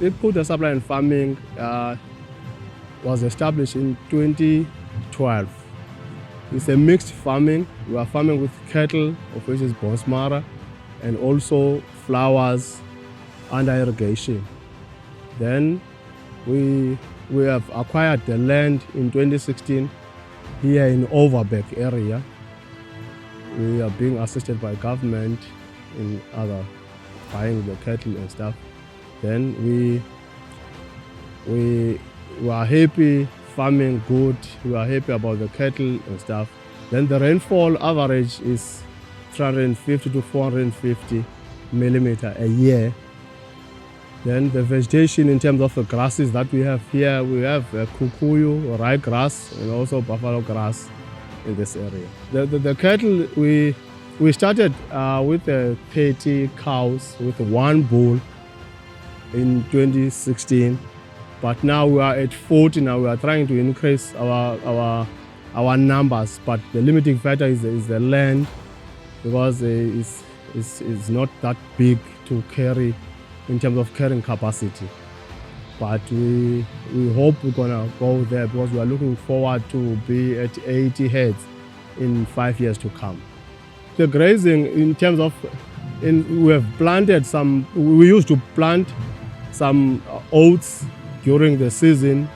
Water supply and farming was established in 2012. It's a mixed farming. We are farming with cattle, of which is bonsmara, and also flowers under irrigation. Then we have acquired the land in 2016 here in Overbeck area. We are being assisted by government in other buying the cattle and stuff. Then we are happy farming good. We are happy about the cattle and stuff. Then the rainfall average is 350 to 450 millimeter a year. Then the vegetation in terms of the grasses that we have here, we have kukuyu, ryegrass, and also buffalo grass in this area. The cattle, we started with 30 cows with one bull in 2016, but now we are at 40. Now we are trying to increase our numbers, but the limiting factor is the land, because it's not that big to carry in terms of carrying capacity. But we hope we're gonna go there, because we are looking forward to be at 80 heads in 5 years to come. The grazing in terms of, we have planted some, we used to plant some oats during the season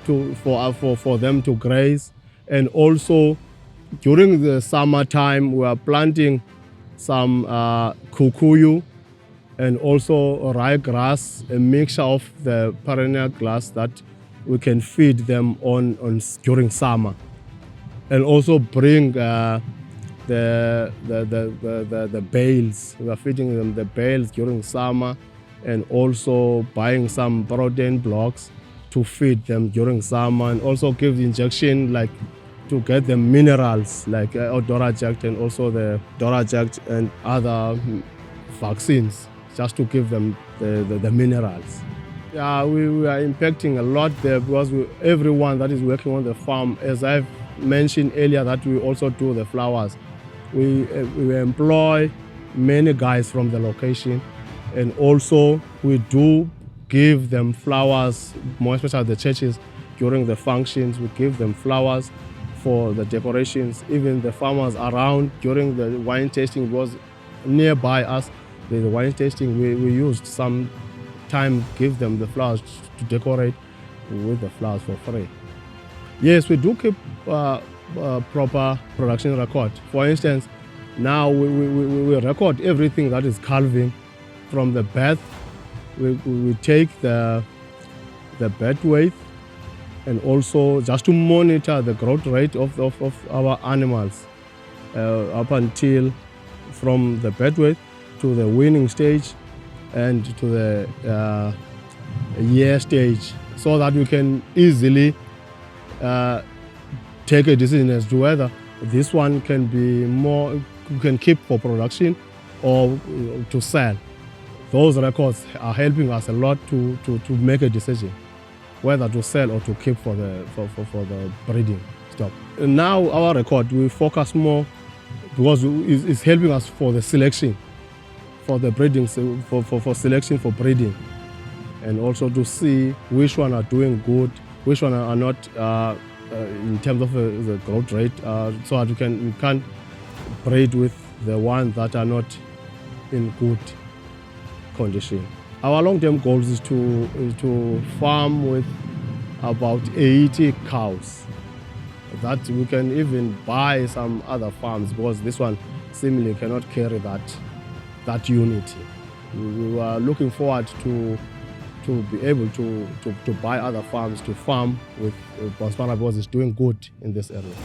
for them to graze, and also during the summertime we are planting some kukuyu and also ryegrass, a mixture of the perennial grass that we can feed them on during summer, and also bring the bales. We are feeding them the bales during summer, and also buying some protein blocks to feed them during summer, and also give the injection like to get the minerals like Doraject and also the Doraject and other vaccines, just to give them the minerals. Yeah, we are impacting a lot there, because everyone that is working on the farm, as I've mentioned earlier, that we also do the flowers. We employ many guys from the location, and also we do give them flowers, more especially the churches during the functions. We give them flowers for the decorations. Even the farmers around during the wine tasting, was nearby us, the wine tasting, we used some time give them the flowers to decorate with the flowers for free. Yes, we do keep proper production record. For instance, now we record everything that is calving from the birth. We take the birth weight, and also just to monitor the growth rate of our animals up until from the birth weight to the weaning stage and to the year stage, so that we can easily take a decision as to whether this one can be more, we can keep for production or to sell. Those records are helping us a lot to make a decision whether to sell or to keep for the breeding stock. And now our record, we focus more, because it's helping us for the selection, for the breeding, for selection for breeding, and also to see which one are doing good, which one are not in terms of the growth rate, so that we can breed with the ones that are not in good condition. Our long-term goals is to farm with about 80 cows. That we can even buy some other farms, because this one seemingly cannot carry that unit. We are looking forward to be able to buy other farms to farm with bonsmara, because it's doing good in this area.